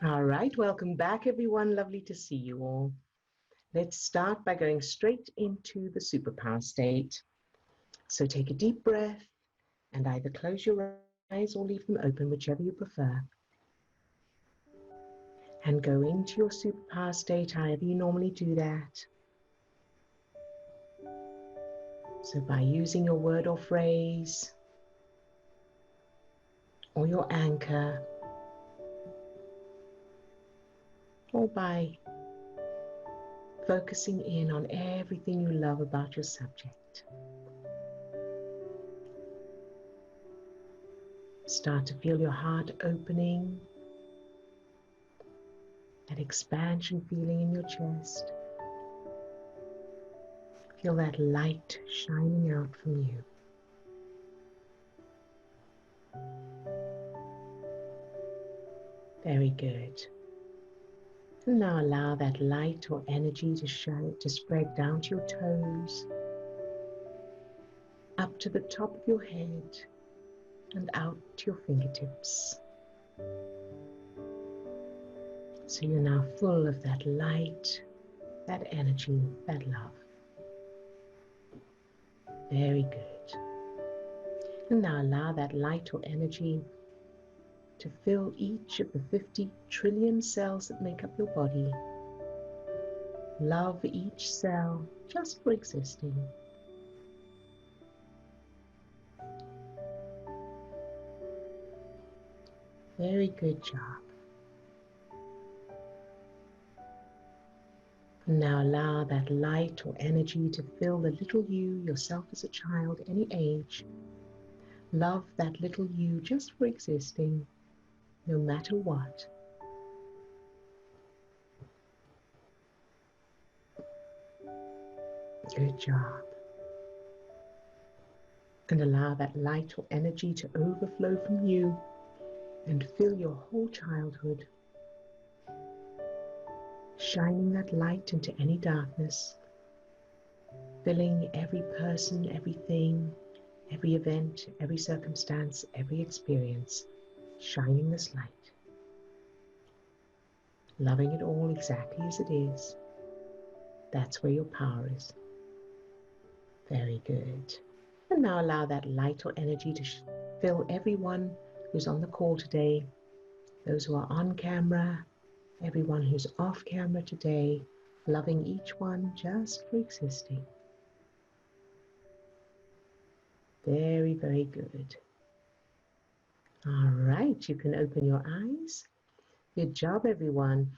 All right, welcome back, everyone. Lovely to see you all. Let's start by going straight into the superpower state. So take a deep breath and either close your eyes or leave them open, whichever you prefer. And go into your superpower state, however you normally do that. So by using your word or phrase, or your anchor, or by focusing in on everything you love about your subject. Start to feel your heart opening, that expansion feeling in your chest. Feel that light shining out from you. Very good. And now allow that light or energy to spread down to your toes, up to the top of your head, and out to your fingertips. So you're now full of that light, that energy, that love. Very good. And now allow that light or energy to fill each of the 50 trillion cells that make up your body. Love each cell just for existing. Very good job. And now allow that light or energy to fill the little you, yourself as a child, any age. Love that little you just for existing, no matter what. Good job. And allow that light or energy to overflow from you and fill your whole childhood, shining that light into any darkness, filling every person, everything, every event, every circumstance, every experience, shining this light, loving it all exactly as it is. That's where your power is. Very good. And now allow that light or energy to fill everyone who's on the call today, those who are on camera, everyone who's off camera today, loving each one just for existing. Very, very good. All right, you can open your eyes. Good job, everyone.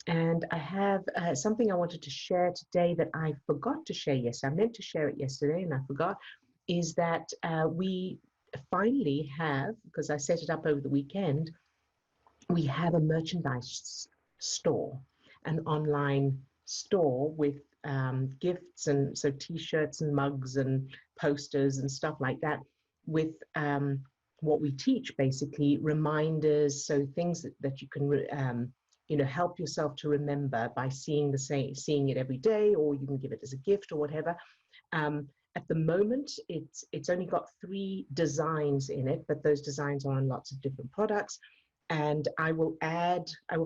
And I have something I wanted to share today that I forgot to share yesterday. I meant to share it yesterday and I forgot, is that we finally have, because I set it up over the weekend, we have a merchandise store, an online store with gifts, and so t-shirts and mugs and posters and stuff like that with what we teach, basically reminders, so things that you can help yourself to remember by seeing it every day, or you can give it as a gift or whatever. At the moment, it's only got 3 designs in it, but those designs are on lots of different products. And I will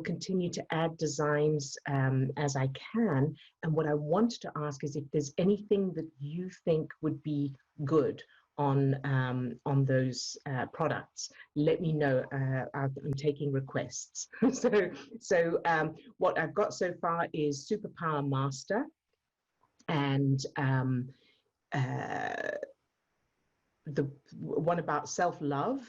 continue to add designs as I can. And what I want to ask is if there's anything that you think would be good on those products, let me know. I'm taking requests. so what I've got so far is Superpower Master, and the one about self-love,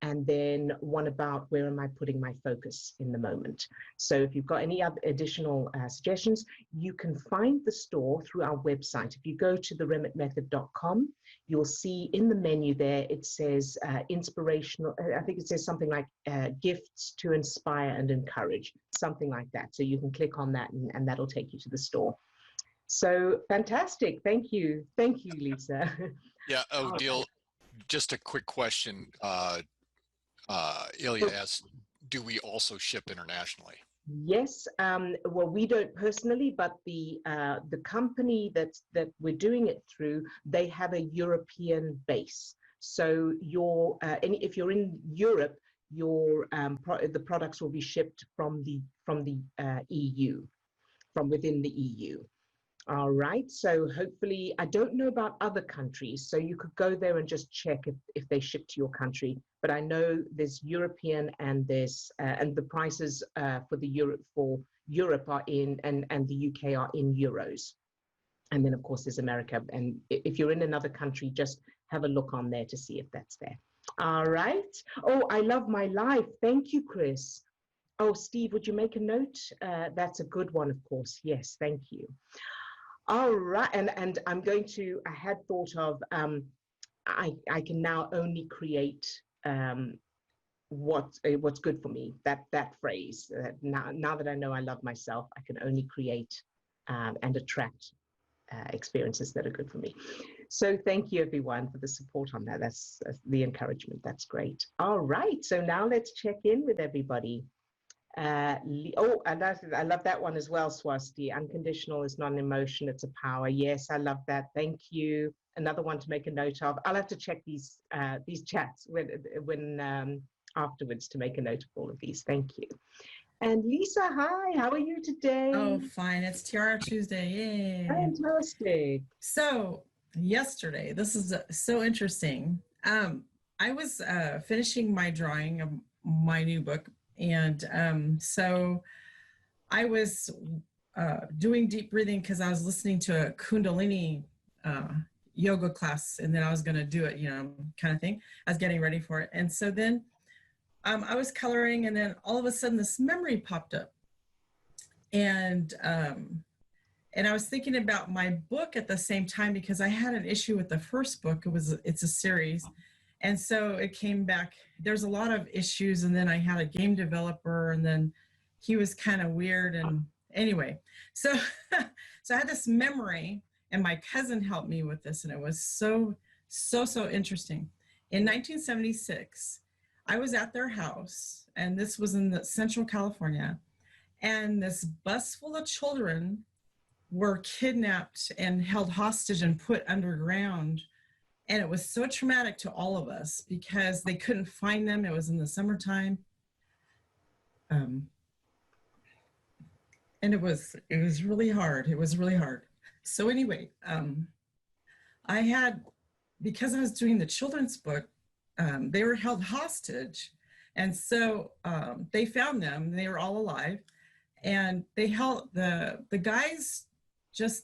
and then one about where am I putting my focus in the moment. So if you've got any other additional suggestions, you can find the store through our website. If you go to theremitmethod.com, you'll see in the menu there, it says inspirational, I think it says something like gifts to inspire and encourage, something like that. So you can click on that and that'll take you to the store. So fantastic. Thank you. Thank you, Lisa. Yeah, Odille, just a quick question. Ilya asked, do we also ship internationally? Yes. Well, we don't personally, but the company that we're doing it through, they have a European base. So if you're in Europe, the products will be shipped from the EU, from within the EU. All right. So hopefully, I don't know about other countries, so you could go there and just check if they ship to your country. But I know there's European and there's and the prices for Europe are in and the UK are in euros. And then of course there's America. And if you're in another country, just have a look on there to see if that's there. All right. Oh, I love my life. Thank you, Chris. Oh, Steve, would you make a note? That's a good one, of course. Yes, thank you. All right, and I'm going to. I had thought of. I can now only create what's good for me. That phrase. Now that I know I love myself, I can only create and attract experiences that are good for me. So thank you everyone for the support on that. That's the encouragement. That's great. All right, so now let's check in with everybody. Oh, and I love that one as well, Swasti. Unconditional is not an emotion, it's a power. Yes, I love that. Thank you. Another one to make a note of. I'll have to check these chats when afterwards to make a note of all of these. Thank you. And Lisa, hi, how are you today? Oh, fine. It's Tiara Tuesday. Yay. Fantastic. So yesterday, this is so interesting. I was finishing my drawing of my new book. And so I was doing deep breathing because I was listening to a Kundalini yoga class, and then I was going to do it, kind of thing. I was getting ready for it. And so then I was coloring, and then all of a sudden this memory popped up. And I was thinking about my book at the same time because I had an issue with the first book. It's a series. And so it came back, there's a lot of issues, and then I had a game developer, and then he was kind of weird, and anyway. So I had this memory, and my cousin helped me with this, and it was so interesting. In 1976, I was at their house, and this was in Central California, and this bus full of children were kidnapped and held hostage and put underground. And it was so traumatic to all of us because they couldn't find them. It was in the summertime. And it was really hard. It was really hard. So anyway, I had, because I was doing the children's book, they were held hostage. And so they found them. They were all alive. And they held the guys,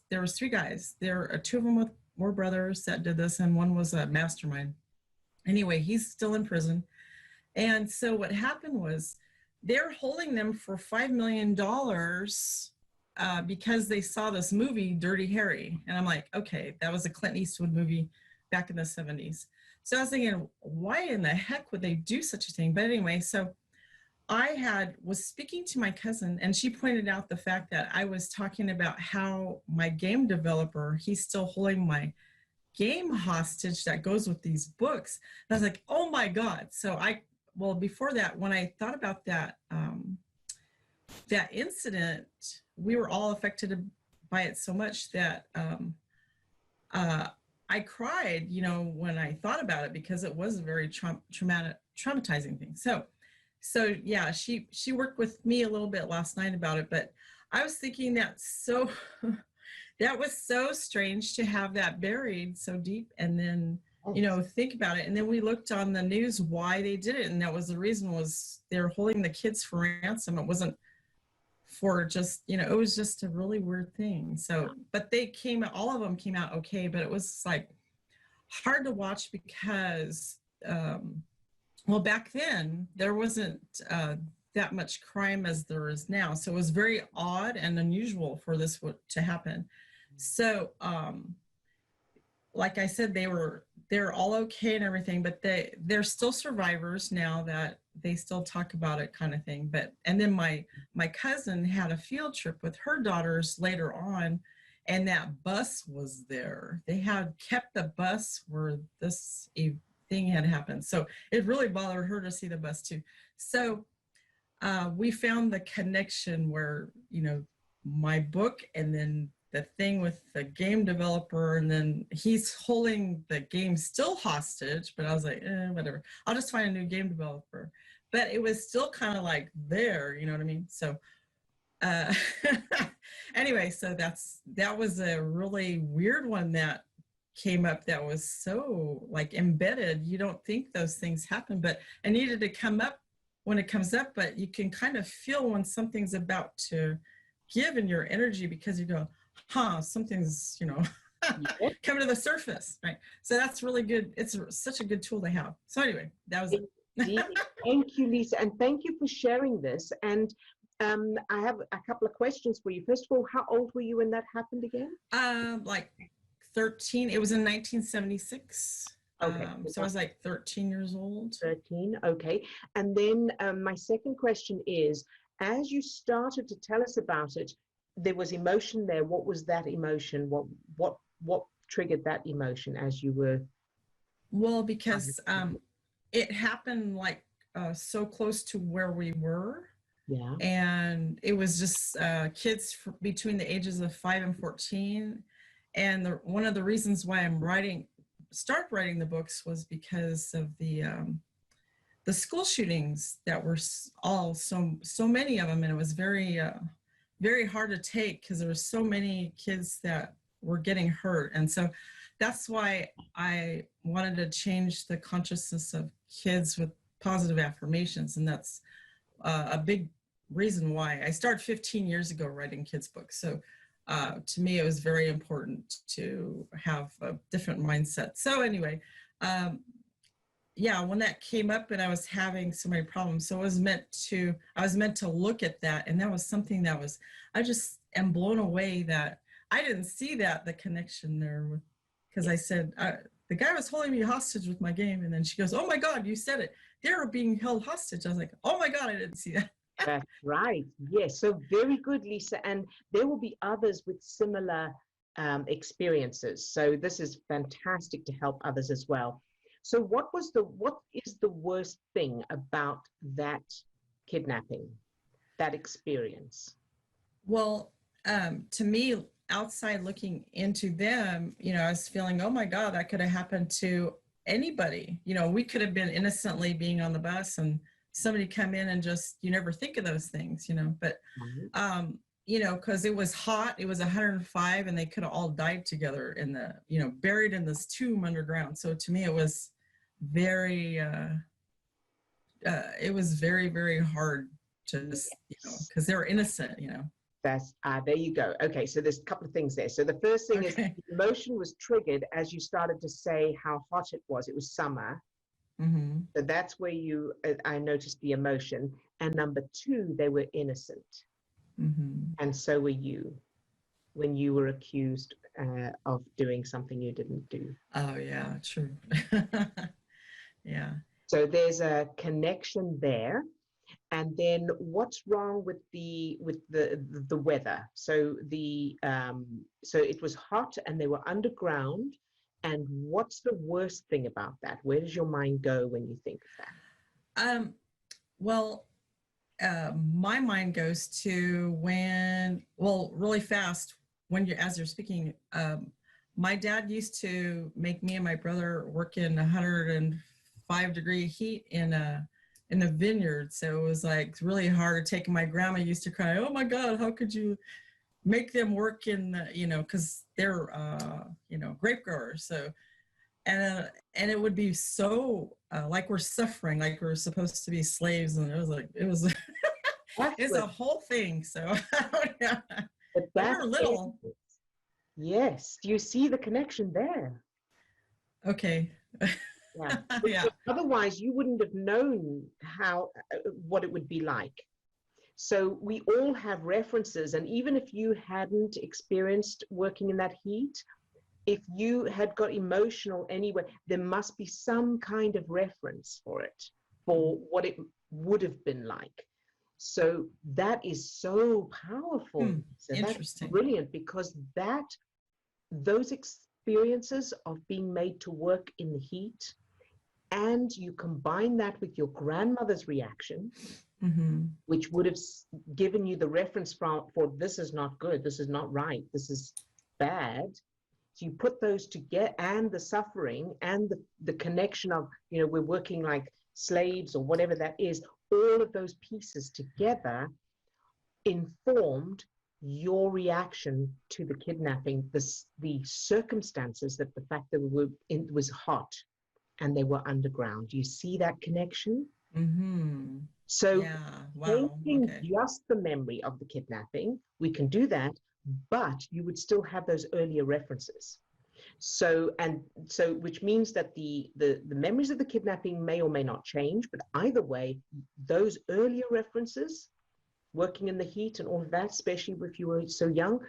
there was 3 guys. Two of them were brothers that did this, and one was a mastermind. Anyway, he's still in prison. And so what happened was they're holding them for $5 million because they saw this movie, Dirty Harry. And I'm like, okay, that was a Clint Eastwood movie back in the 70s. So I was thinking, why in the heck would they do such a thing? But anyway, so I was speaking to my cousin, and she pointed out the fact that I was talking about how my game developer, he's still holding my game hostage that goes with these books. And I was like, oh my God. So before that, when I thought about that, that incident, we were all affected by it so much that I cried, when I thought about it, because it was a very traumatizing thing. So yeah, she worked with me a little bit last night about it, but I was thinking that was so strange to have that buried so deep, and then, think about it. And then we looked on the news why they did it. And that was the reason, was they're holding the kids for ransom. It wasn't for just, it was just a really weird thing. So, but all of them came out okay, but it was like hard to watch because, well, back then there wasn't that much crime as there is now. So it was very odd and unusual for this to happen. So, like I said, they're all okay and everything, but they're still survivors now, that they still talk about it, kind of thing. And then my cousin had a field trip with her daughters later on, and that bus was there. They had kept the bus where this thing had happened. So it really bothered her to see the bus too. So we found the connection where, my book and then the thing with the game developer, and then he's holding the game still hostage, but I was like, whatever, I'll just find a new game developer. But it was still kind of like there, you know what I mean? So anyway, so that was a really weird one that came up, that was so like embedded. You don't think those things happen, but it needed to come up when it comes up. But you can kind of feel when something's about to give in your energy, because you go, something's, coming to the surface, right? So that's really good. It's such a good tool to have. So anyway, that was it. Thank you, Lisa, and thank you for sharing this. And I have a couple of questions for you. First of all, how old were you when that happened again? Like 13. It was in 1976. Okay. So I was like 13 years old. 13, okay. And then my second question is, as you started to tell us about it, there was emotion there. What was that emotion? What triggered that emotion as you were? Well, because it happened like so close to where we were. Yeah. And it was just kids between the ages of 5 and 14. And one of the reasons why I started writing the books was because of the school shootings that were all so many of them, and it was very very hard to take because there were so many kids that were getting hurt. And so that's why I wanted to change the consciousness of kids with positive affirmations, and that's a big reason why I started 15 years ago writing kids books. So to me, it was very important to have a different mindset. So anyway, yeah, when that came up and I was having so many problems, so I was meant to look at that. And that was something that I just am blown away that I didn't see the connection there, because I said, the guy was holding me hostage with my game. And then she goes, oh my God, you said it. They were being held hostage. I was like, oh my God, I didn't see that. That's right. Yes. So very good, Lisa. And there will be others with similar experiences. So this is fantastic to help others as well. So what is the worst thing about that kidnapping, that experience? Well, to me, outside looking into them, I was feeling, oh my God, that could have happened to anybody. We could have been innocently being on the bus and somebody come in and just, you never think of those things, but, because it was hot, it was 105 and they could have all died together in the, buried in this tomb underground. So to me, it was very, very, very hard to just, because they were innocent, That's, there you go. Okay, so there's a couple of things there. So the first thing is the emotion was triggered as you started to say how hot it was. It was summer. Mm-hmm. So that's where I noticed the emotion. And number two, they were innocent. Mm-hmm. And so were you when you were accused of doing something you didn't do. Oh, yeah, true. Yeah. So there's a connection there. And then what's wrong with the weather? So so it was hot and they were underground. And what's the worst thing about that? Where does your mind go when you think of that? Well, my mind goes to really fast as you're speaking, my dad used to make me and my brother work in 105-degree heat in the vineyard. So it was like really hard to take. My grandma used to cry, oh my God, how could you make them work in, because they're, grape growers. So, and it would be so like we're suffering, like we're supposed to be slaves. And it was it's a whole thing. So yeah. But we were little. Yes. Do you see the connection there? Okay. Yeah. Yeah. Otherwise, you wouldn't have known what it would be like. So we all have references, and even if you hadn't experienced working in that heat, if you had got emotional anyway, there must be some kind of reference for it, for what it would have been like. So that is so powerful. So that's brilliant, because those experiences of being made to work in the heat and you combine that with your grandmother's reaction, which would have given you the reference for this is not good, this is not right, this is bad. So you put those together, and the suffering and the connection of, you know, we're working like slaves or whatever that is, all of those pieces together informed your reaction to the kidnapping, the circumstances, that the fact that it was hot and they were underground. You see that connection? So taking just the memory of the kidnapping, we can do that, but you would still have those earlier references. So which means that the memories of the kidnapping may or may not change, but either way, those earlier references, working in the heat and all of that, especially if you were so young,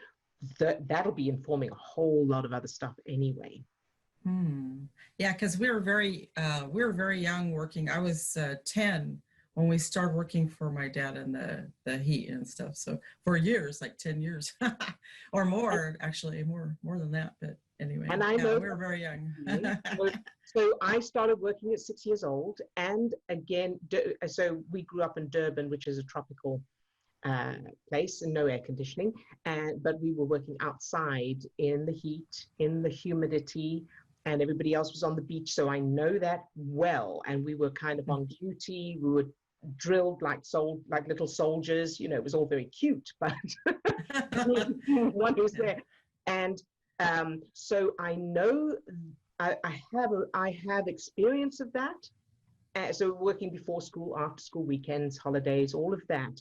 that'll be informing a whole lot of other stuff anyway. Yeah, because we were very young working. I was 10 when we started working for my dad in the heat and stuff. So for years, like 10 years or more, actually more than that. But anyway, and I know we were very young. So I started working at 6 years old, and again, so we grew up in Durban, which is a tropical place and no air conditioning, but we were working outside in the heat, in the humidity, and everybody else was on the beach. So I know that well. And we were kind of on duty. We were drilled like little soldiers. You know, it was all very cute, but one was there. And so I know I have experience of that. So working before school, after school, weekends, holidays, all of that.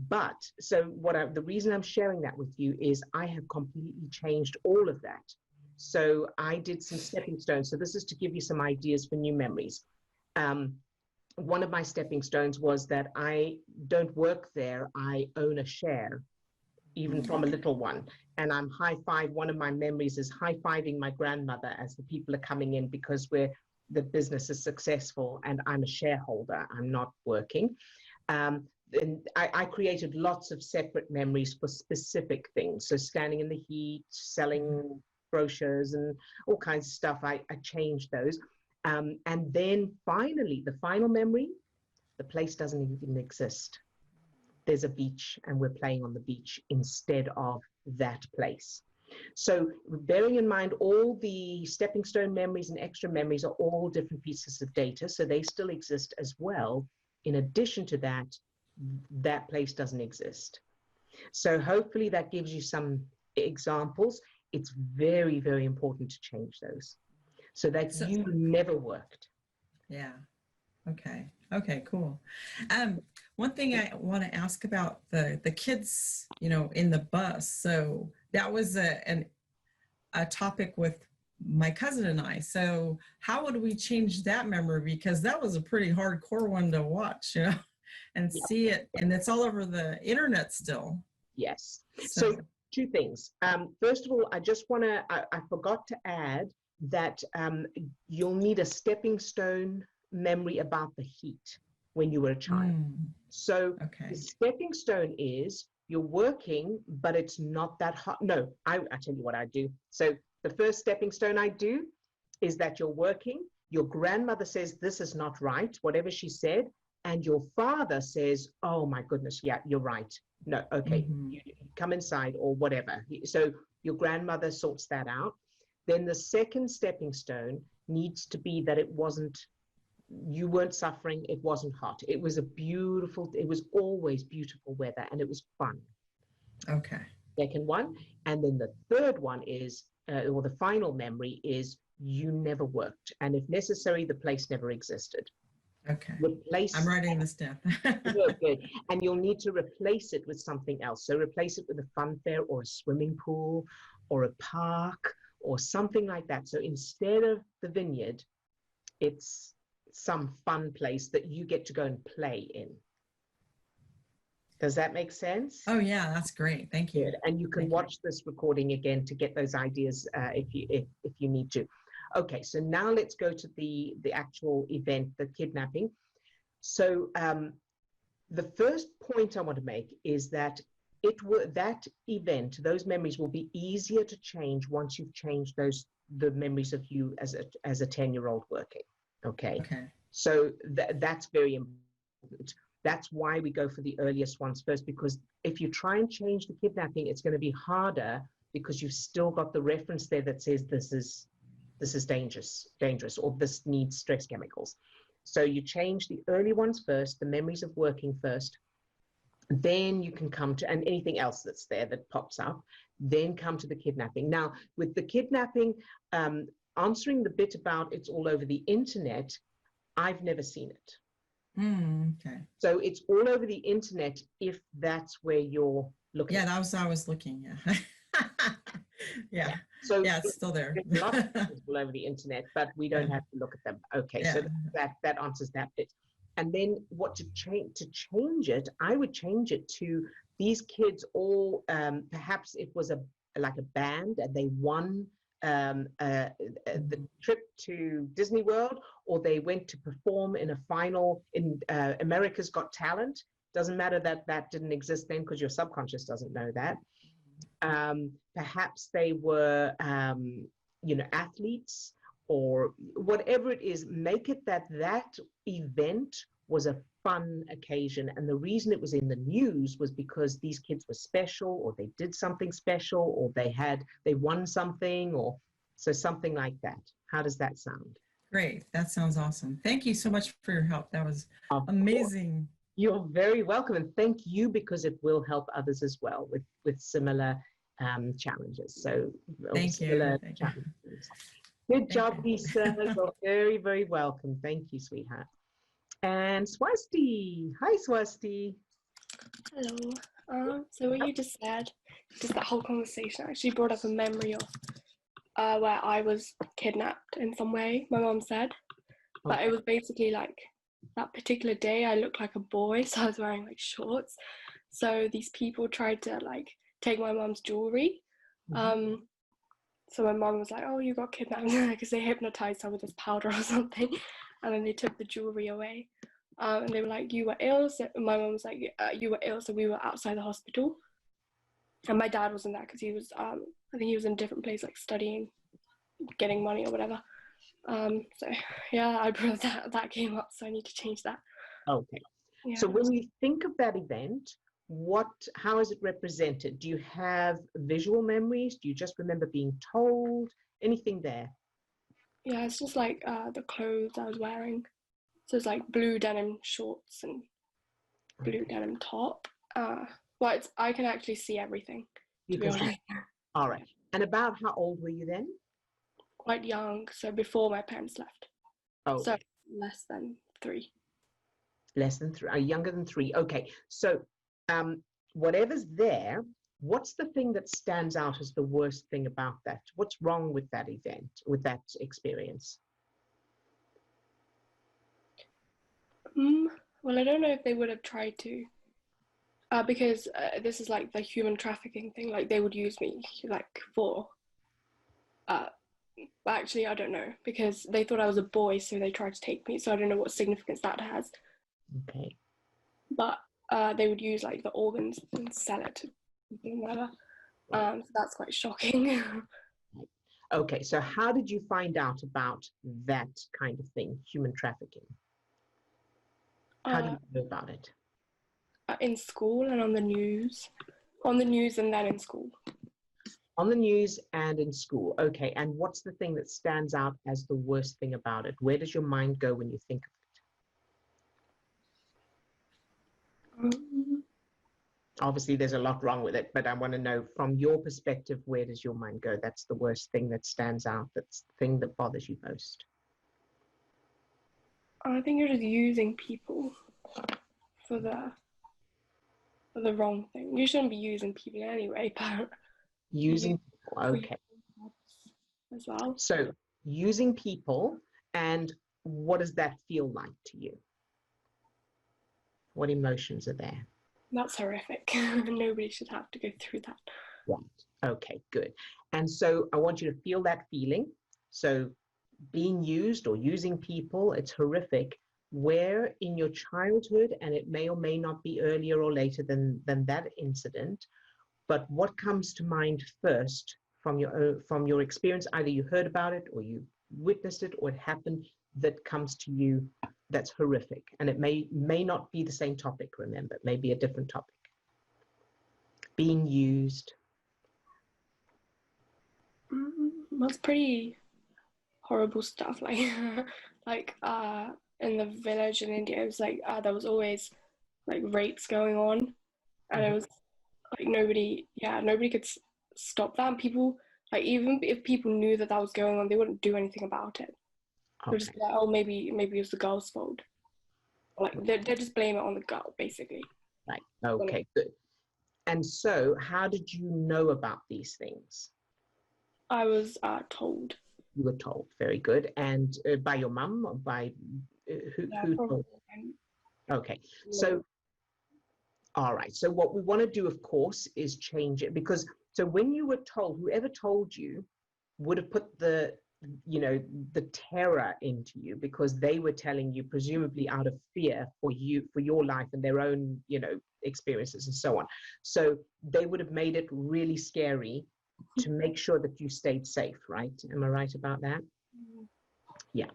But so the reason I'm sharing that with you is I have completely changed all of that. So I did some stepping stones. So this is to give you some ideas for new memories. One of my stepping stones was that I don't work there. I own a share, even from a little one. And I'm one of my memories is high-fiving my grandmother as the people are coming in, because the business is successful and I'm a shareholder. I'm not working. And I created lots of separate memories for specific things. So standing in the heat, selling brochures and all kinds of stuff, I changed those. And then finally, the final memory, the place doesn't even exist. There's a beach and we're playing on the beach instead of that place. So bearing in mind, all the stepping stone memories and extra memories are all different pieces of data. So they still exist as well. In addition to that, that place doesn't exist. So hopefully that gives you some examples. It's very, very important to change those so that you never worked. Yeah. Okay, cool. One thing I want to ask about the kids, you know, in the bus. So that was a topic with my cousin and I. So how would we change that memory? Because that was a pretty hardcore one to watch, you know, and see it. And it's all over the internet still. Yes. So two things. First of all, I just want to, I forgot to add that you'll need a stepping stone memory about the heat when you were a child. So the stepping stone is you're working, but it's not that hot. No, I tell you what I do. So the first stepping stone I do is that you're working. Your grandmother says, this is not right, whatever she said. And your father says, oh my goodness, yeah, you're right. No, okay, you come inside or whatever. So your grandmother sorts that out. Then the second stepping stone needs to be that you weren't suffering, it wasn't hot. It was always beautiful weather and it was fun. Okay. Second one. And then the third one is, or the final memory is, you never worked. And if necessary, the place never existed. Okay. Replace. I'm writing this down. Good. And you'll need to replace it with something else. So replace it with a fun fair or a swimming pool or a park or something like that. So instead of the vineyard, it's some fun place that you get to go and play in. Does that make sense? Oh yeah, that's great. Thank you. Good. And you can watch this recording again to get those ideas if you need to. Okay, so now let's go to the actual event, the kidnapping. So the first point I want to make is that that event, those memories will be easier to change once you've changed the memories of you as a 10-year-old working. Okay. Okay. So that's very important. That's why we go for the earliest ones first, because if you try and change the kidnapping, it's going to be harder because you've still got the reference there that says this is dangerous, or this needs stress chemicals. So you change the early ones first, the memories of working first, then you can come to, and anything else that's there that pops up, then come to the kidnapping. Now, with the kidnapping, answering the bit about it's all over the internet, I've never seen it. Okay. So it's all over the internet if that's where you're looking. Yeah, that was I was looking. Yeah. Yeah. So yeah, it's still there. There's lots of things all over the internet, but we don't have to look at them. Okay, so that answers that bit. And then what to change it, I would change it to these kids all, perhaps it was like a band and they won the trip to Disney World, or they went to perform in a final in America's Got Talent. Doesn't matter that didn't exist then because your subconscious doesn't know that. Perhaps they were, athletes or whatever it is. Make it that event was a fun occasion. And the reason it was in the news was because these kids were special, or they did something special, or they won something, or so something like that. How does that sound? Great. That sounds awesome. Thank you so much for your help. That was amazing. You're very welcome. And thank you, because it will help others as well with similar challenges. So thank you. Good job, Lisa. You're very, very welcome. Thank you, sweetheart. And Swasti. Hi, Swasti. Hello. So what you just said, just that whole conversation actually brought up a memory of where I was kidnapped in some way, my mom said. But it was basically like that particular day I looked like a boy, so I was wearing like shorts. So these people tried to like take my mom's jewelry. So my mom was like, oh, you got kidnapped, because they hypnotized her with this powder or something, and then they took the jewelry away. And they were like, you were ill. So my mom was like, you were ill, so we were outside the hospital. And my dad wasn't there because he was, I think he was in a different place, like studying, getting money or whatever. So yeah, I brought that came up, so I need to change that. Okay. Yeah. So when you think of that event, how is it represented? Do you have visual memories? Do you just remember being told? Anything there? Yeah, it's just like the clothes I was wearing. So it's like blue denim shorts and blue denim top. Well, I can actually see everything, to be honest. All right. And about how old were you then? Quite young, so before my parents left. Oh, so less than 3. Less than 3, younger than 3. Okay. So whatever's there, what's the thing that stands out as the worst thing about that? What's wrong with that event, with that experience? Well, I don't know if they would have tried to, because this is like the human trafficking thing. Like they would use me like for, but actually I don't know, because they thought I was a boy, so they tried to take me. So I don't know what significance that has. Okay. But they would use like the organs and sell it to whatever. So that's quite shocking. Okay, so how did you find out about that kind of thing, human trafficking? How did you know about it? In school and on the news. On the news and then in school. On the news and in school. Okay, and what's the thing that stands out as the worst thing about it? Where does your mind go when you think of it? Obviously, there's a lot wrong with it, but I want to know from your perspective, where does your mind go? That's the worst thing that stands out. That's the thing that bothers you most. I think you're just using people for the wrong thing. You shouldn't be using people anyway, but using people, okay. As well. So using people, and what does that feel like to you? What emotions are there? That's horrific. Nobody should have to go through that. Right. Okay, good. And so I want you to feel that feeling. So being used or using people, it's horrific. Where in your childhood, and it may or may not be earlier or later than that incident, but what comes to mind first from your experience? Either you heard about it, or you witnessed it, or it happened. that comes to you that's horrific? And it may not be the same topic, remember, it may be a different topic. Being used. That's pretty horrible stuff. Like, like in the village in India, it was like there was always like rapes going on, and it was like nobody could stop that. And people, like, even if people knew that was going on, they wouldn't do anything about it. They're just like, oh, maybe it was the girl's fault. Like they just blame it on the girl, basically. Right. Okay. Good. And so, how did you know about these things? I was told. You were told. Very good. And by your mum, or by who told? Okay. So, all right. So what we want to do, of course, is change it, because so when you were told, whoever told you would have put the terror into you, because they were telling you presumably out of fear for your life and their own, experiences and so on. So they would have made it really scary to make sure that you stayed safe, right? Am I right about that? Yeah.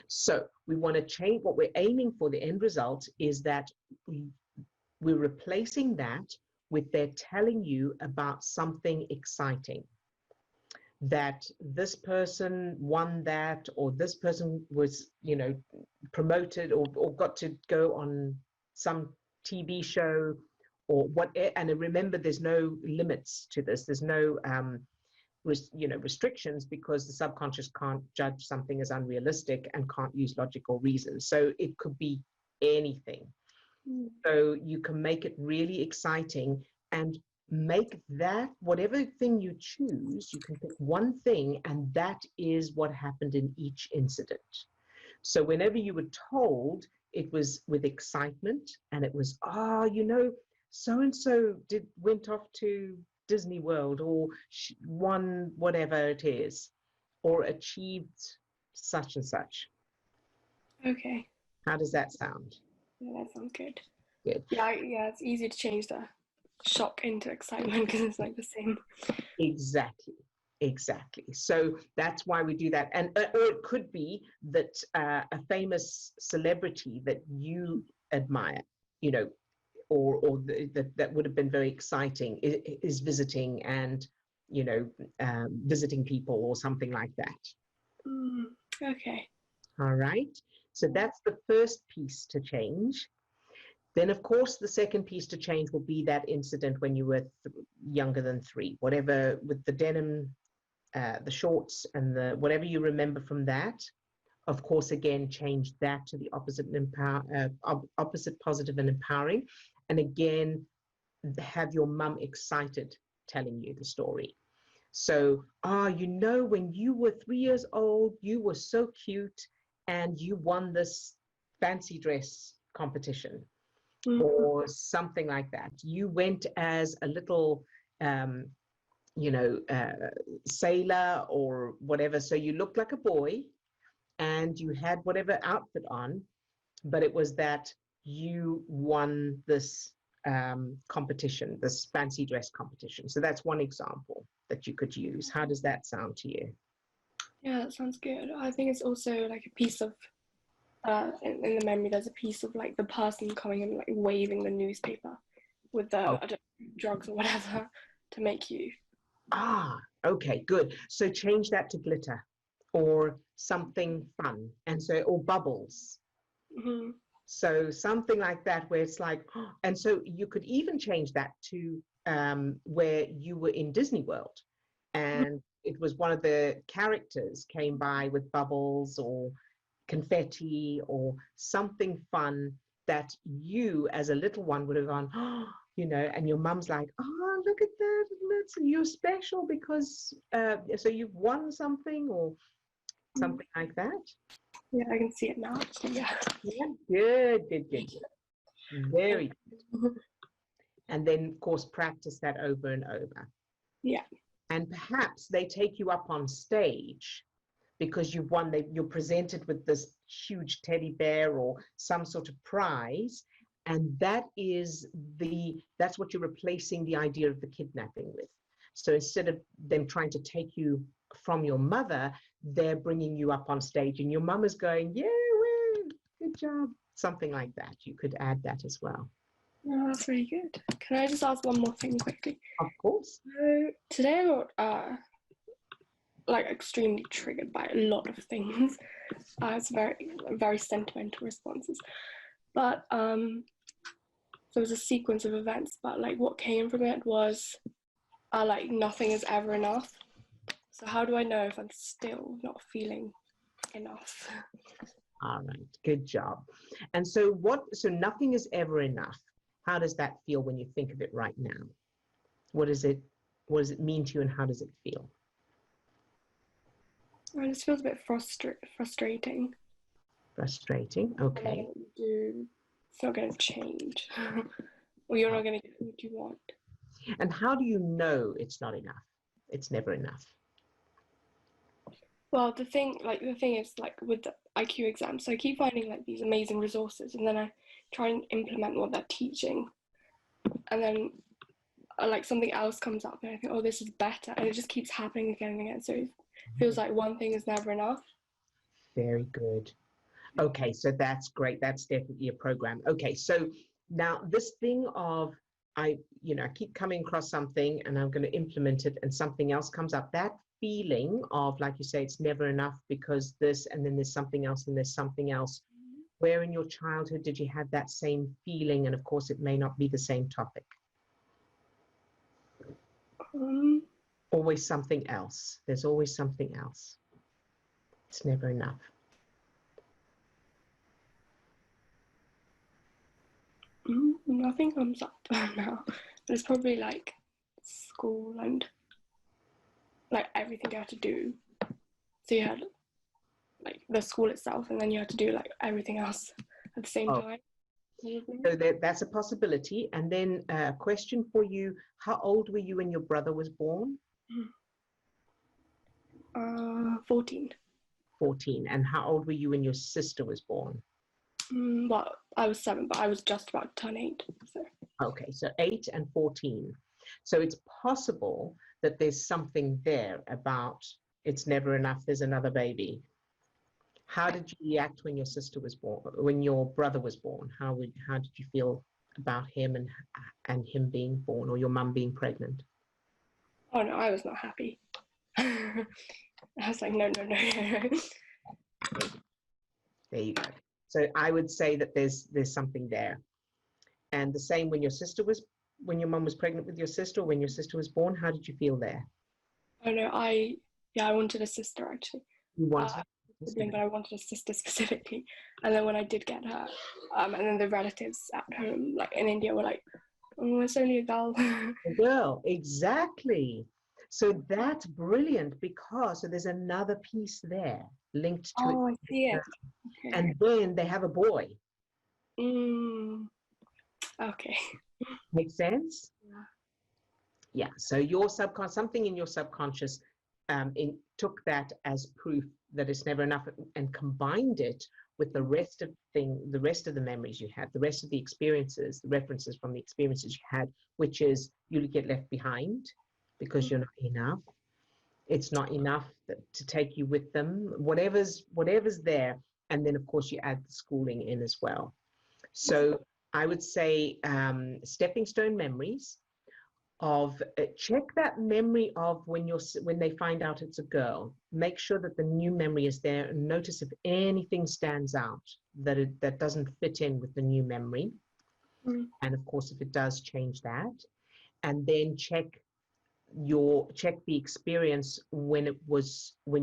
So we want to change. What we're aiming for, the end result is that we're replacing that with they're telling you about something exciting, that this person won that, or this person was, promoted or got to go on some TV show or what. And remember, there's no limits to this. There's no, restrictions, because the subconscious can't judge something as unrealistic and can't use logical reason. So it could be anything. So you can make it really exciting and make that, whatever thing you choose, you can pick one thing, and that is what happened in each incident. So whenever you were told, it was with excitement, and it was, so-and-so went off to Disney World, or won whatever it is, or achieved such and such. Okay. How does that sound? Yeah, that sounds good. Good. Yeah, it's easy to change the shock into excitement, because it's like the same. Exactly. So that's why we do that. And or it could be that a famous celebrity that you admire, or that would have been very exciting, is visiting, and visiting people or something like that. Okay. All right. So that's the first piece to change. Then, of course, the second piece to change will be that incident when you were younger than 3, whatever, with the denim, the shorts, and the whatever you remember from that. Of course, again, change that to the opposite, opposite, positive and empowering. And again, have your mum excited telling you the story. So, when you were 3 years old, you were so cute and you won this fancy dress competition. Or something like that. You went as a little, sailor or whatever. So you looked like a boy and you had whatever outfit on, but it was that you won this competition, this fancy dress competition. So that's one example that you could use. How does that sound to you? Yeah, that sounds good. I think it's also like a piece of in the memory, there's a piece of like the person coming and like waving the newspaper with the drugs or whatever to make you. Okay, good. So change that to glitter or something fun, and so, or bubbles. So something like that, where it's like, and so you could even change that to where you were in Disney World, and it was one of the characters came by with bubbles or confetti or something fun that you as a little one would have gone, and your mum's like, look at that, you're special because so you've won something or something like that. Yeah, I can see it now. Yeah. Good. Very good. And then, of course, practice that over and over. Yeah. And perhaps they take you up on stage because you've won, you're presented with this huge teddy bear or some sort of prize, and that's what you're replacing the idea of the kidnapping with. So instead of them trying to take you from your mother, they're bringing you up on stage and your mum is going, yeah, woo, good job. Something like that. You could add that as well. Oh, that's really good. Can I just ask one more thing quickly? Of course. So today I got like extremely triggered by a lot of things. It's very sentimental responses. But there was a sequence of events, but like what came from it was like nothing is ever enough. So how do I know if I'm still not feeling enough? All right, good job. And so nothing is ever enough. How does that feel when you think of it right now? What does it mean to you and how does it feel? It just feels a bit frustrating. Frustrating, okay. It's not going to change. Or you're not going to get what you want. And how do you know it's not enough? It's never enough. Well, the thing is, like with the IQ exam, so I keep finding like these amazing resources, and then I try and implement what they're teaching, and then like something else comes up, and I think, oh, this is better, and it just keeps happening again and again. So it feels like one thing is never enough. Very good. Okay, so that's great. That's definitely a program. Okay, so now this thing of I keep coming across something and I'm going to implement it, and something else comes up. That feeling of, like you say, it's never enough because this, and then there's something else, and there's something else. Where in your childhood did you have that same feeling? And of course, it may not be the same topic. Always something else. There's always something else. It's never enough. Nothing comes up now. It's probably like school and like everything you had to do. So you had like the school itself, and then you had to do like everything else at the same time. So that's a possibility. And then a question for you: how old were you when your brother was born? 14. 14. And how old were you when your sister was born? Well, I was 7, but I was just about to turn 8. So. Okay, so 8 and 14. So it's possible that there's something there about it's never enough, there's another baby. How did you react when your sister was born, when your brother was born? How did you feel about him and him being born, or your mum being pregnant? Oh no, I was not happy. I was like, no. There you go. So I would say that there's something there. And the same when your mum was pregnant with your sister, or when your sister was born, how did you feel there? Oh no, I wanted a sister actually. You wanted a sibling, but I wanted a sister specifically. And then when I did get her, and then the relatives at home, like in India, were like, oh, it's only a girl. A girl, exactly. So that's brilliant, because so there's another piece there linked to it. Oh, I see it. Okay. And then they have a boy. Okay. Make sense? Yeah. Yeah. So something in your subconscious took that as proof that it's never enough, and combined it with the rest of the memories you had, the rest of the experiences, the references from the experiences you had, which is you get left behind because you're not enough. It's not enough to take you with them, whatever's there. And then of course you add the schooling in as well. So I would say stepping stone memories of check that memory of when they find out it's a girl. Make sure that the new memory is there, and notice if anything stands out that doesn't fit in with the new memory. And of course, if it does, change that. And then check the experience when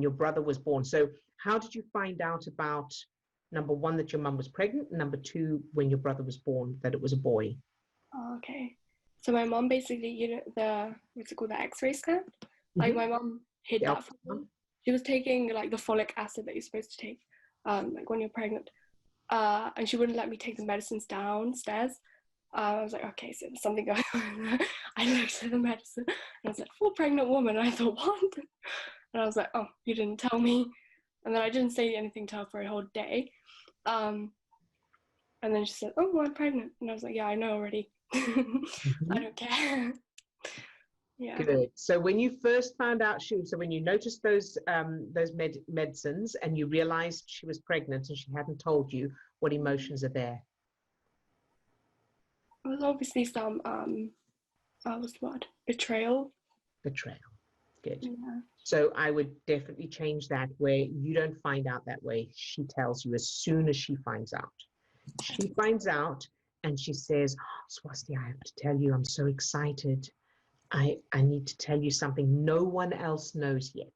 your brother was born. So how did you find out about, number 1, that your mum was pregnant, number 2, when your brother was born, that it was a boy? Oh, okay. So my mom basically, the X-ray scan? Like my mom hid that from me. She was taking like the folic acid that you're supposed to take like when you're pregnant. And she wouldn't let me take the medicines downstairs. I was like, okay, so there's something going on. I looked at the medicine and I was like, for a pregnant woman. And I thought, what? And I was like, oh, you didn't tell me. And then I didn't say anything to her for a whole day. And then she said, oh, well, I'm pregnant. And I was like, yeah, I know already. I don't care. Yeah. Good. So when you first found out so when you noticed those medicines and you realized she was pregnant and she hadn't told you, what emotions are there? There's obviously some what's the word? Betrayal. Betrayal. Good. Yeah. So I would definitely change that where you don't find out that way. She tells you as soon as she finds out. She finds out and she says, oh, Swasti, I have to tell you, I'm so excited. I need to tell you something no one else knows yet.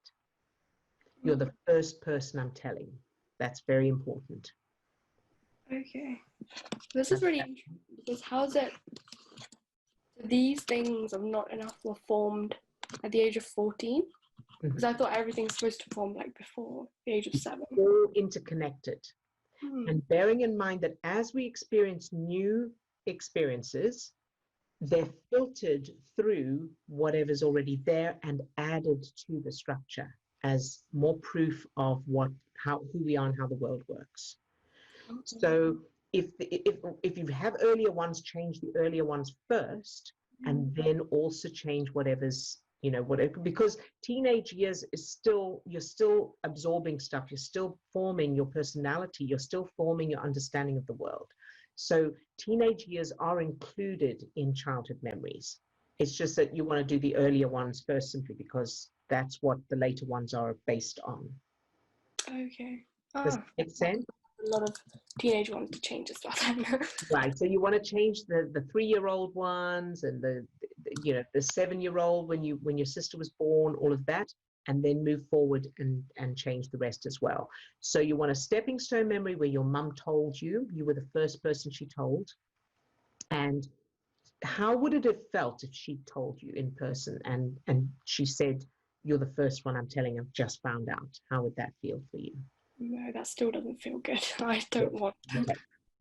You're the first person I'm telling. That's very important. Okay. This is really interesting because how's it these things of not enough were formed at the age of 14? Because I thought everything's supposed to form like before the age of 7. All interconnected. And bearing in mind that as we experience new experiences, they're filtered through whatever's already there and added to the structure as more proof of who we are and how the world works. Okay. So if you have earlier ones, change the earlier ones first, and then also change whatever's, whatever, because teenage years is you're still absorbing stuff, you're still forming your personality, you're still forming your understanding of the world. So teenage years are included in childhood memories. It's just that you want to do the earlier ones first simply because that's what the later ones are based on. Okay. Does that make sense? A lot of teenage ones to change as well. Right. So you want to change the 3-year-old ones and the 7-year-old when your sister was born, all of that, and then move forward and change the rest as well. So you want a stepping stone memory where your mum told you were the first person she told. And how would it have felt if she told you in person and she said, you're the first one I'm telling, I've just found out? How would that feel for you? No, that still doesn't feel good. I don't want to. Okay.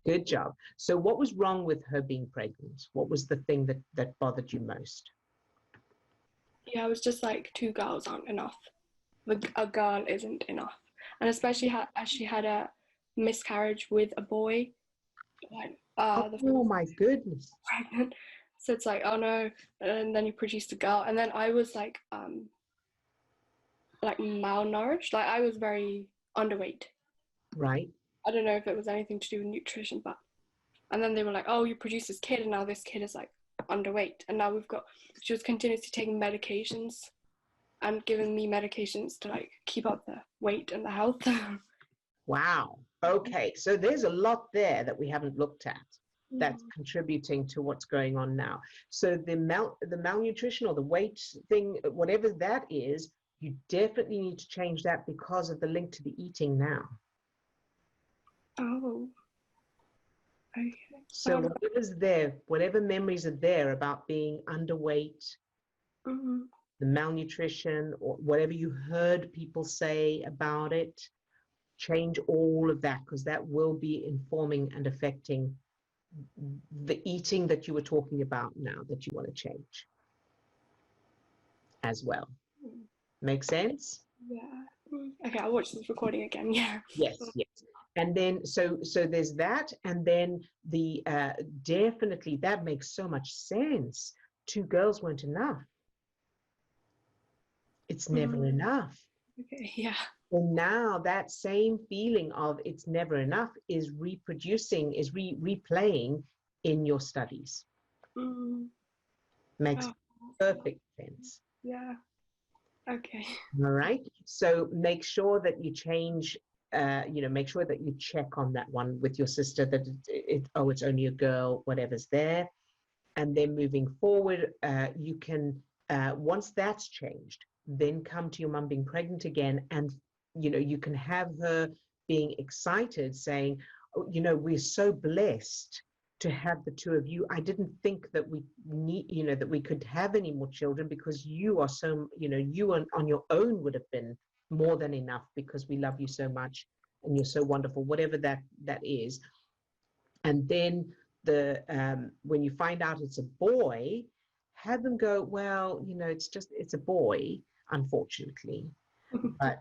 Good job. So what was wrong with her being pregnant? What was the thing that bothered you most? Yeah, it was just like 2 girls aren't enough. A girl isn't enough. And especially as she had a miscarriage with a boy. Like, Oh my goodness. pregnant. So it's like, oh no. And then you produced a girl. And then I was like malnourished. Like I was very underweight. Right. I don't know if it was anything to do with nutrition, but and then they were like, oh, you produced this kid and now this kid is like underweight. And now she was continuously taking medications and giving me medications to like keep up the weight and the health. Wow. Okay. So there's a lot there that we haven't looked at that's contributing to what's going on now. So the malnutrition or the weight thing, whatever that is, you definitely need to change that because of the link to the eating now. Oh. Okay. So whatever's there, whatever memories are there about being underweight, the malnutrition, or whatever you heard people say about it, change all of that because that will be informing and affecting the eating that you were talking about now that you want to change as well. Make sense? Yeah. Okay, I'll watch this recording again. Yeah. Yes, yes. And then so there's that, and then the definitely that makes so much sense. 2 girls weren't enough. It's never enough. Okay, yeah. And now that same feeling of it's never enough is replaying in your studies. Makes perfect sense. Yeah. Okay. All right. So make sure that you change, make sure that you check on that one with your sister that it's only a girl, whatever's there. And then moving forward, you can, once that's changed, then come to your mum being pregnant again. And, you can have her being excited saying, oh, we're so blessed to have the 2 of you. I didn't think that we need, that we could have any more children because you are so, you on your own would have been more than enough because we love you so much and you're so wonderful, whatever that is. And then when you find out it's a boy, have them go, well, it's a boy, unfortunately. But,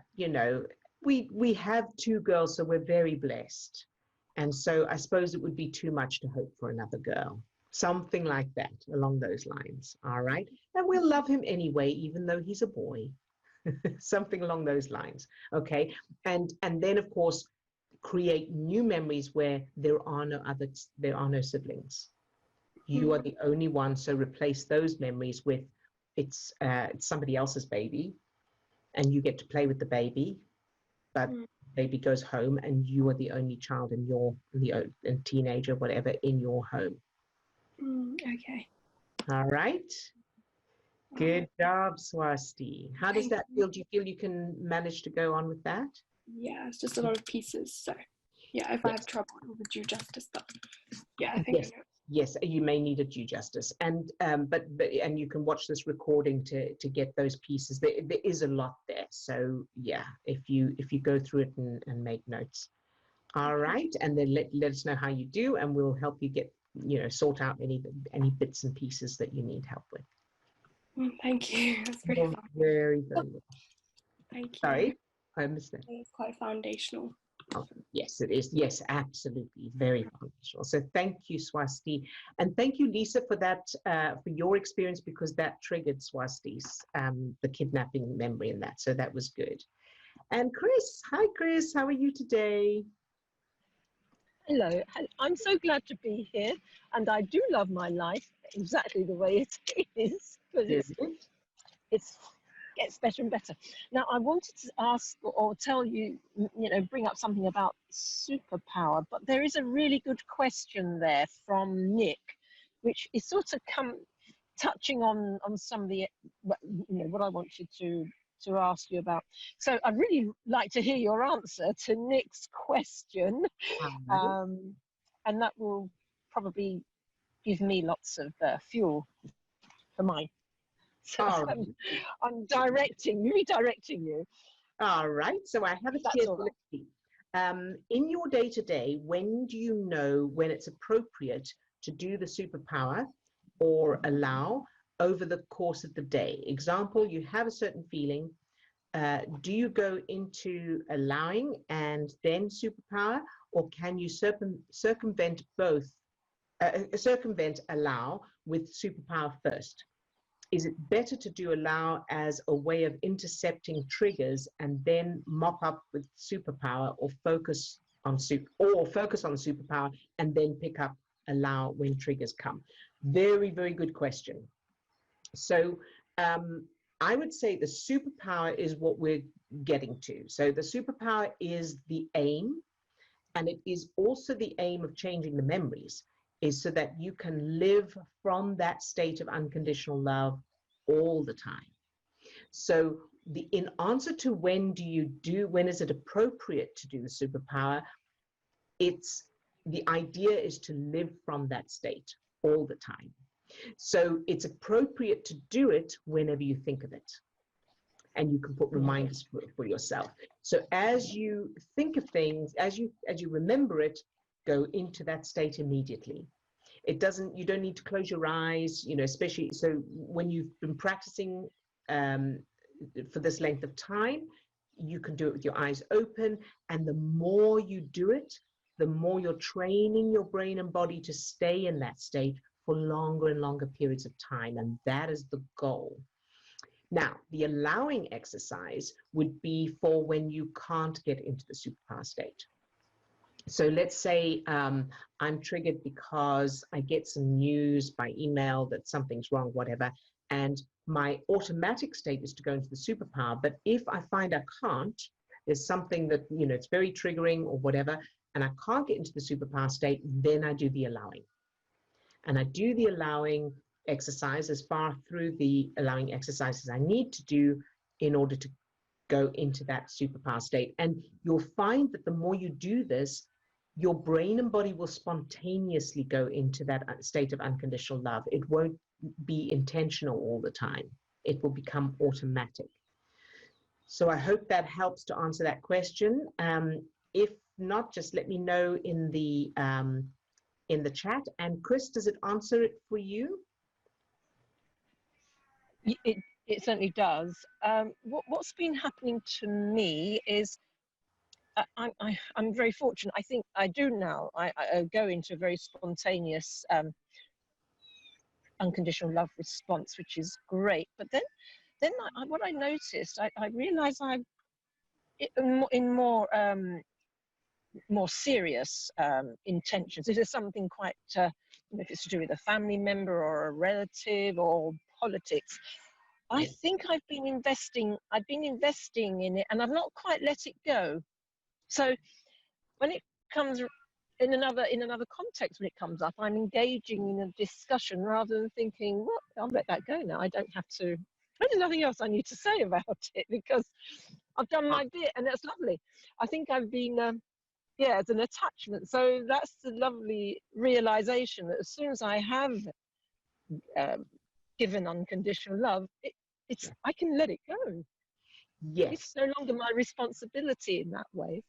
we have 2 girls, so we're very blessed. And so I suppose it would be too much to hope for another girl. Something like that, along those lines. All right. And we'll love him anyway, even though he's a boy. Something along those lines. Okay. And then of course, create new memories where there are no siblings. You are the only one. So replace those memories with it's somebody else's baby, and you get to play with the baby, but baby goes home and you are the only child and you're the teenager, whatever, in your home. Okay. All right. Good job, Swasti. How does that feel? Do you feel you can manage to go on with that? Yeah, it's just a lot of pieces. So yeah, if I have trouble with due justice, but yeah, I think I know. Yes, you may need a due justice, and but and you can watch this recording to get those pieces. There is a lot there, so yeah, if you go through it and make notes. All right, and then let us know how you do, and we'll help you get sort out any bits and pieces that you need help with. Thank you. That's pretty fun. Very well. Thank you. Sorry, I missed that. It's quite foundational. Oh, yes, it is. Yes, absolutely. Very foundational. So thank you, Swasti. And thank you, Lisa, for that, for your experience, because that triggered Swasti's, the kidnapping memory in that. So that was good. And Chris, hi, Chris. How are you today? Hello. I'm so glad to be here. And I do love my life exactly the way it is. Because it gets better and better. Now, I wanted to ask or tell you, bring up something about superpower, but there is a really good question there from Nick, which is sort of touching on some of the, what I want you to ask you about. So I'd really like to hear your answer to Nick's question, and that will probably give me lots of fuel for mine. So I'm redirecting you. All right. So I have it here. Let's see. In your day-to-day, when do you know when it's appropriate to do the superpower or allow over the course of the day? Example, you have a certain feeling. Do you go into allowing and then superpower, or can you circumvent both? Circumvent allow with superpower first? Is it better to do allow as a way of intercepting triggers and then mop up with superpower, or focus on superpower and then pick up allow when triggers come? Very, very good question. So I would say the superpower is what we're getting to. So the superpower is the aim, and it is also the aim of changing the memories, is so that you can live from that state of unconditional love all the time. So in answer to when is it appropriate to do the superpower, it's the idea is to live from that state all the time. So it's appropriate to do it whenever you think of it. And you can put reminders for yourself. So as you think of things, as you remember it, go into that state immediately. You don't need to close your eyes, especially so when you've been practicing for this length of time, you can do it with your eyes open. And the more you do it, the more you're training your brain and body to stay in that state for longer and longer periods of time. And that is the goal. Now, the allowing exercise would be for when you can't get into the superpower state. So let's say I'm triggered because I get some news by email that something's wrong, whatever, and my automatic state is to go into the superpower. But if I find I can't, there's something that, it's very triggering or whatever, and I can't get into the superpower state, then I do the allowing. And I do the allowing exercise as far through the allowing exercises I need to do in order to go into that superpower state. And you'll find that the more you do this, your brain and body will spontaneously go into that state of unconditional love. It won't be intentional all the time. It will become automatic. So I hope that helps to answer that question. If not, just let me know in the chat. And Chris, does it answer it for you? It certainly does. What's been happening to me is I'm very fortunate. I think I do now. I go into a very spontaneous unconditional love response, which is great. But then what I noticed, I realized in more serious intentions. If there's something quite, if it's to do with a family member or a relative or politics, I think I've been investing in it, and I've not quite let it go. So when it comes in another context, when it comes up, I'm engaging in a discussion rather than thinking, well, I'll let that go now. I don't have to. There's nothing else I need to say about it because I've done my bit, and that's lovely. I think I've been, as an attachment. So that's the lovely realization that as soon as I have given unconditional love, I can let it go. Yes. It's no longer my responsibility in that way.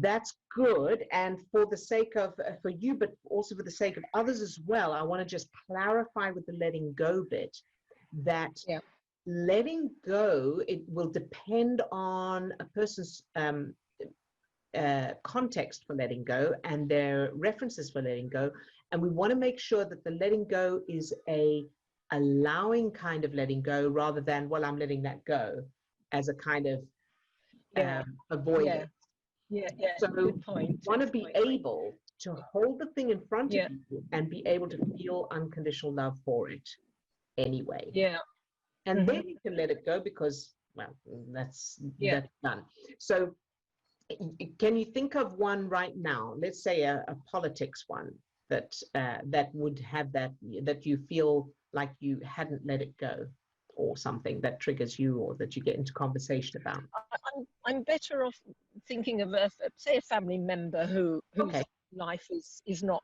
That's good. And for the sake of, for you, but also for the sake of others as well, I want to just clarify with the letting go bit that letting go, it will depend on a person's context for letting go and their references for letting go. And we want to make sure that the letting go is a allowing kind of letting go rather than, well, I'm letting that go as a kind of avoidance. So Good point. you want to be able to hold the thing in front of you and be able to feel unconditional love for it anyway. And then you can let it go because, well, that's done. So can you think of one right now? Let's say a politics one that would have that you feel like you hadn't let it go, or something that triggers you or that you get into conversation about. I'm better off thinking of say a family member whose life is not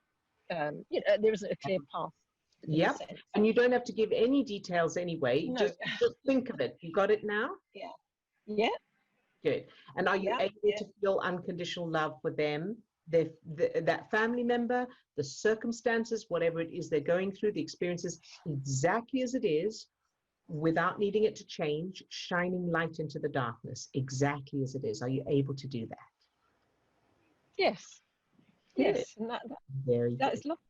there isn't a clear path. Yep. And you don't have to give any details anyway. No. Just think of it. You got it now? Yeah. Good. And are you able to feel unconditional love for them, that family member, the circumstances, whatever it is they're going through, the experiences, exactly as it is, without needing it to change, shining light into the darkness, exactly as it is? Are you able to do that? Yes. Good. Yes. And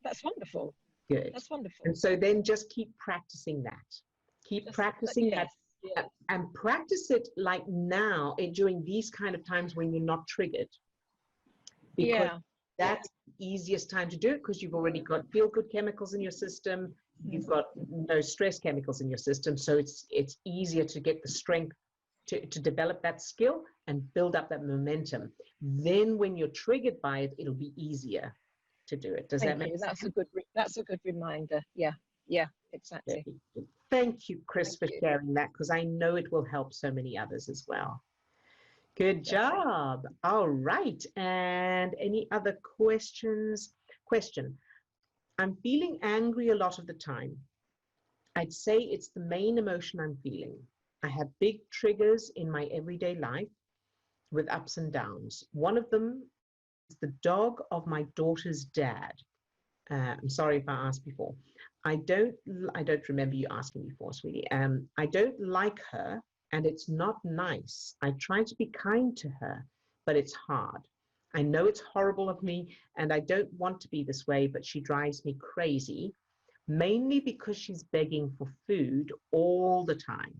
that's wonderful. Good. That's wonderful. And so then just keep practicing that. Keep practicing that. And practice it like now during these kind of times when you're not triggered. Because that's the easiest time to do it because you've already got feel-good chemicals in your system. You've got no stress chemicals in your system. So it's easier to get the strength to develop that skill and build up that momentum. Then when you're triggered by it, it'll be easier to do it. Does that make sense? That's a good reminder. Yeah, exactly. Thank you, Chris, for sharing that, because I know it will help so many others as well. Good job. All right. And any other questions? Question. I'm feeling angry a lot of the time. I'd say it's the main emotion I'm feeling. I have big triggers in my everyday life with ups and downs. One of them is the dog of my daughter's dad. I'm sorry if I asked before. I don't remember you asking before, sweetie. I don't like her, and it's not nice. I try to be kind to her, but it's hard. I know it's horrible of me, and I don't want to be this way, but she drives me crazy, mainly because she's begging for food all the time.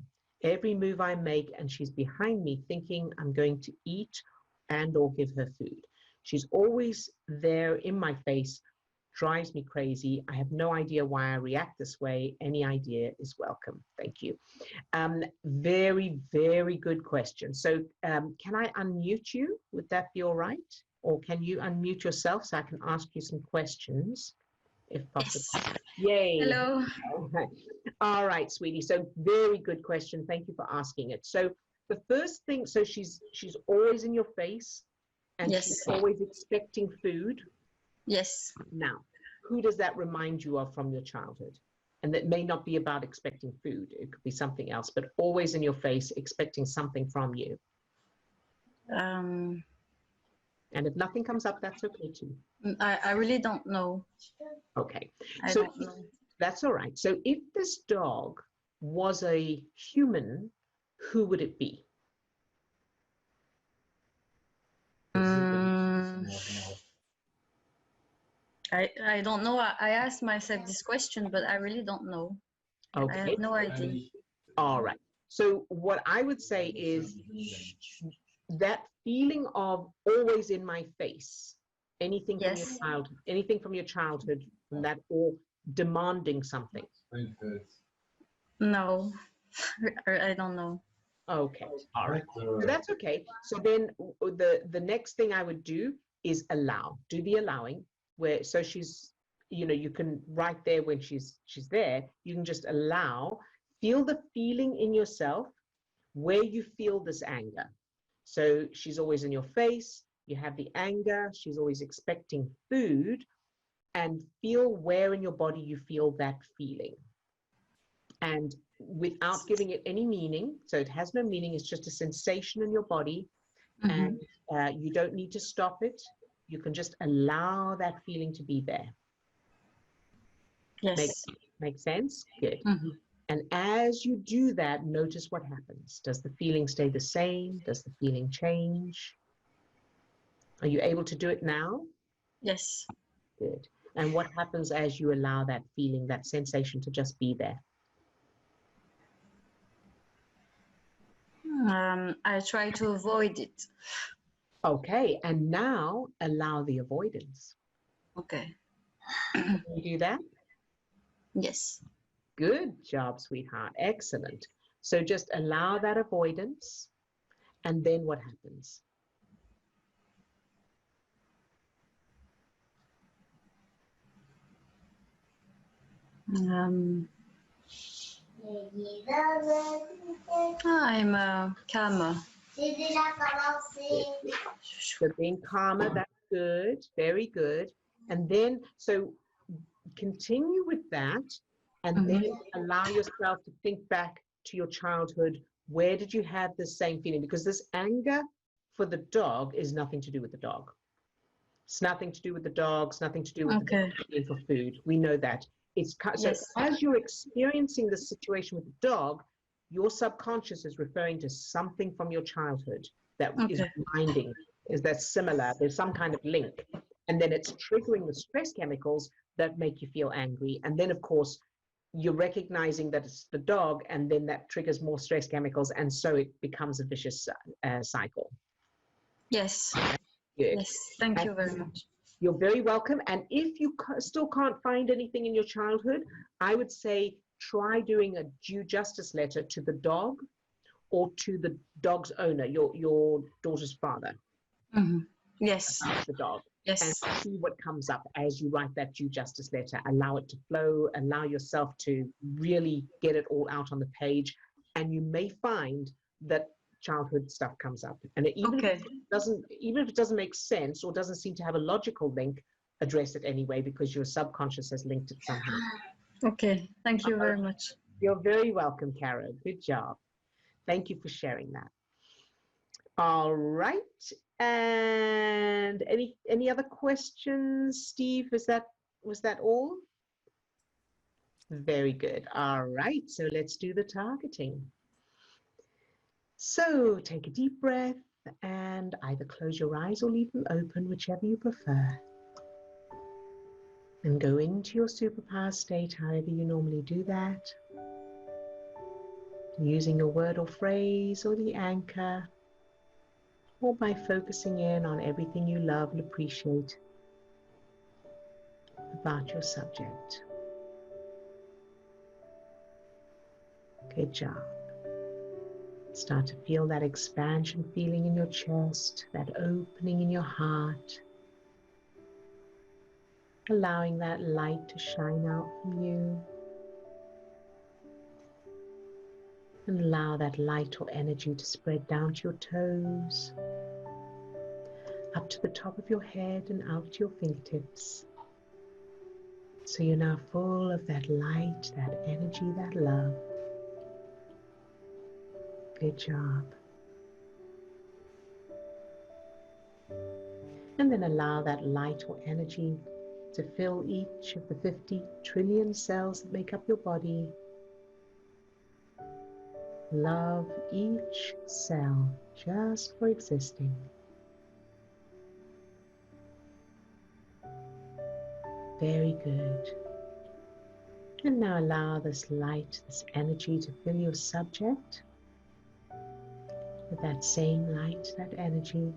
Every move I make, and she's behind me thinking I'm going to eat and or give her food. She's always there in my face, drives me crazy. I have no idea why I react this way. Any idea is welcome. Thank you. Very, very good question. So can I unmute you? Would that be all right? Or can you unmute yourself so I can ask you some questions, if possible? Yes. Yay. Hello. All right, sweetie. So very good question. Thank you for asking it. So the first thing, so she's always in your face and she's always expecting food. Yes. Now, who does that remind you of from your childhood? And that may not be about expecting food. It could be something else, but always in your face, expecting something from you. And if nothing comes up, that's okay too. I really don't know. Okay. I don't know. That's all right. So if this dog was a human, who would it be? I don't know. I asked myself this question, but I really don't know. I Okay. have no idea. All right. So what I would say is that feeling of always in my face, anything from your Yes. childhood, anything from your childhood, from that, or demanding something. No, I don't know. Okay. All right. So that's okay. So then the next thing I would do is allow. Do the allowing, where so she's, you know, you can right there when she's there, you can just allow, feel the feeling in yourself where you feel this anger. So she's always in your face, you have the anger, she's always expecting food, and feel where in your body you feel that feeling. And without giving it any meaning, so it has no meaning, it's just a sensation in your body, Mhm. and you don't need to stop it. You can just allow that feeling to be there. Yes. Make sense? Good. Mhm. And as you do that, notice what happens. Does the feeling stay the same? Does the feeling change? Are you able to do it now? Yes. Good. And what happens as you allow that feeling, that sensation to just be there? I try to avoid it. Okay. And now allow the avoidance. Okay. Can you do that? Yes. Good job, sweetheart. Excellent. So just allow that avoidance. And then what happens? I'm calmer. So being calmer, that's good. Very good. And then, so continue with that. And then allow yourself to think back to your childhood. Where did you have the same feeling? Because this anger for the dog is nothing to do with the dog. It's nothing to do with the dogs, nothing to do with the dog being for food. We know that. So as you're experiencing the situation with the dog, your subconscious is referring to something from your childhood that is reminding, is that similar, there's some kind of link. And then it's triggering the stress chemicals that make you feel angry. And then, of course, you're recognizing that it's the dog, and then that triggers more stress chemicals. And so it becomes a vicious cycle. Yes. Good. Yes. Thank you very much. You're very welcome. And if you still can't find anything in your childhood, I would say try doing a due justice letter to the dog or to the dog's owner, your daughter's father. Yes. The dog. Yes. And see what comes up as you write that due justice letter. Allow it to flow, allow yourself to really get it all out on the page. And you may find that childhood stuff comes up. And even if it doesn't make sense or doesn't seem to have a logical link, address it anyway, because your subconscious has linked it somehow. Okay. Thank you very much. You're very welcome, Caro. Good job. Thank you for sharing that. All right. And any other questions, Steve? Was that all? Very good. All right. So let's do the targeting. So take a deep breath and either close your eyes or leave them open, whichever you prefer. And go into your superpower state, however you normally do that. Using your word or phrase or the anchor, or by focusing in on everything you love and appreciate about your subject. Good job. Start to feel that expansion feeling in your chest, that opening in your heart, allowing that light to shine out from you. And allow that light or energy to spread down to your toes, up to the top of your head and out to your fingertips. So you're now full of that light, that energy, that love. Good job. And then allow that light or energy to fill each of the 50 trillion cells that make up your body. Love each cell just for existing. Very good. And now allow this light, this energy to fill your subject with that same light, that energy.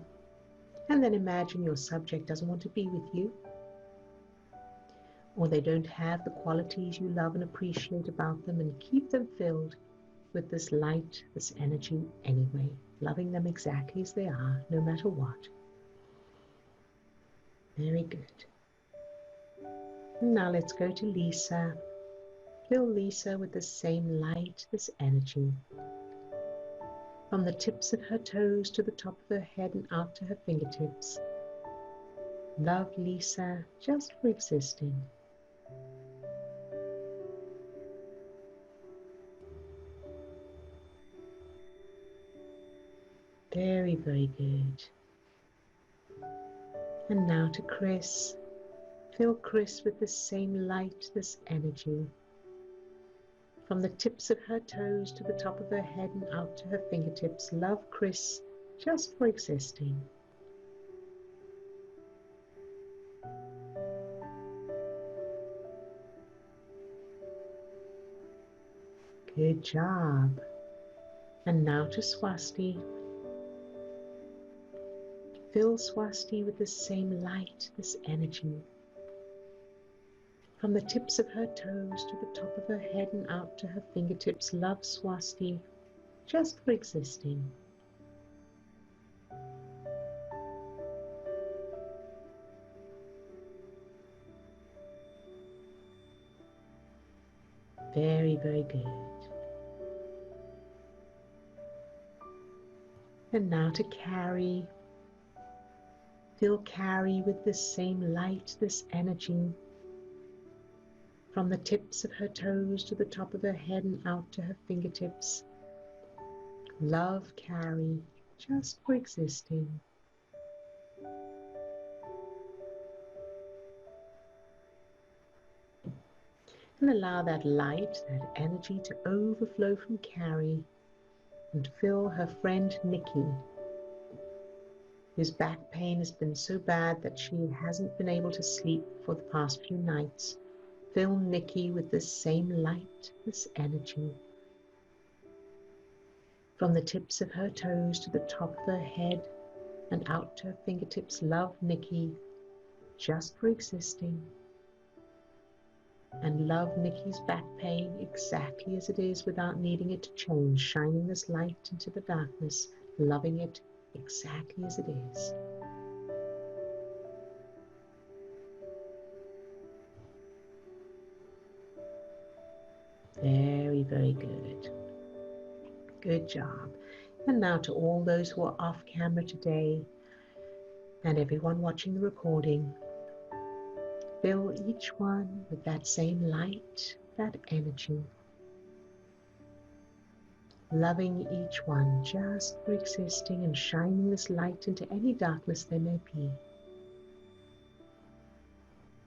And then imagine your subject doesn't want to be with you, or they don't have the qualities you love and appreciate about them, and keep them filled with this light, this energy anyway, loving them exactly as they are, no matter what. Very good. And now let's go to Lisa. Fill Lisa with the same light, this energy. From the tips of her toes to the top of her head and out to her fingertips. Love Lisa just for existing. Very, very good. And now to Chris. Fill Chris with the same light, this energy. From the tips of her toes to the top of her head and out to her fingertips. Love Chris just for existing. Good job. And now to Swasti. Fill Swasti with the same light, this energy. From the tips of her toes to the top of her head and out to her fingertips. Love Swasti just for existing. Very, very good. And now to Carrie. Fill Carrie with the same light, this energy. From the tips of her toes to the top of her head and out to her fingertips. Love Carrie just for existing. And allow that light, that energy to overflow from Carrie and fill her friend Nikki, whose back pain has been so bad that she hasn't been able to sleep for the past few nights. Fill Nikki with this same light, this energy. From the tips of her toes to the top of her head and out to her fingertips. Love Nikki just for existing. And love Nikki's back pain exactly as it is without needing it to change, shining this light into the darkness, loving it exactly as it is. Very, very good. Good job. And now to all those who are off camera today and everyone watching the recording, fill each one with that same light, that energy. Loving each one just for existing and shining this light into any darkness there may be.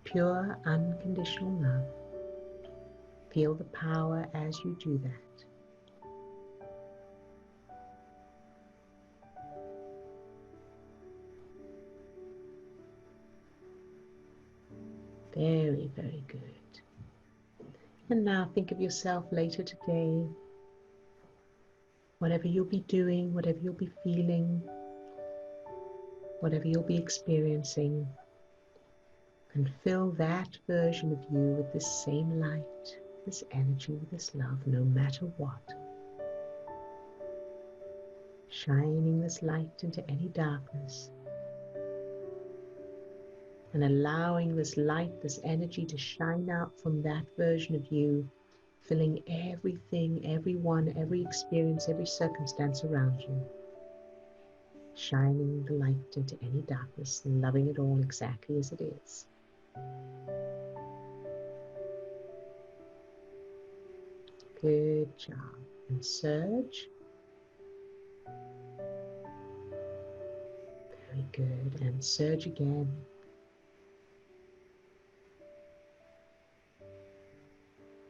Pure, unconditional love. Feel the power as you do that. Very, very good. And now think of yourself later today, whatever you'll be doing, whatever you'll be feeling, whatever you'll be experiencing, and fill that version of you with this same light, this energy, this love, no matter what. Shining this light into any darkness. And allowing this light, this energy to shine out from that version of you, filling everything, everyone, every experience, every circumstance around you. Shining the light into any darkness and loving it all exactly as it is. Good job. And surge. Very good. And surge again.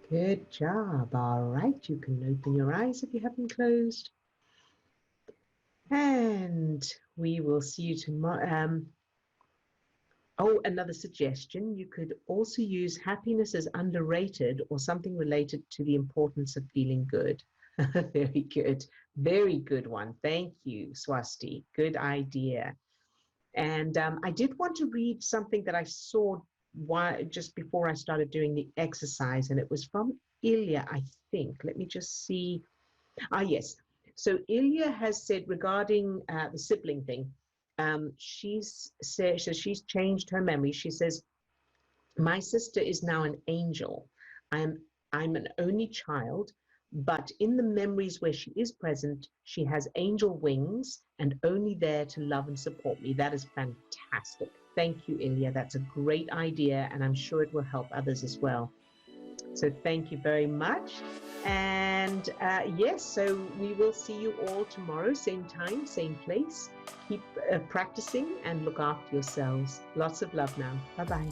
Good job. All right, you can open your eyes if you haven't closed. And we will see you tomorrow. Oh, another suggestion, you could also use happiness as underrated or something related to the importance of feeling good. Very good. Very good one. Thank you, Swasti. Good idea. And I did want to read something that I saw just before I started doing the exercise, and it was from Ilya, I think. Let me just see. Ah, yes. So Ilya has said regarding the sibling thing, she's said, so she's changed her memory. She says, my sister is now an angel. I'm an only child, but in the memories where she is present, she has angel wings and only there to love and support me. That is fantastic. Thank you, Ilya. That's a great idea, and I'm sure it will help others as well. So thank you very much. And yes, so we will see you all tomorrow, same time, same place. Keep practicing and look after yourselves. Lots of love now. Bye-bye.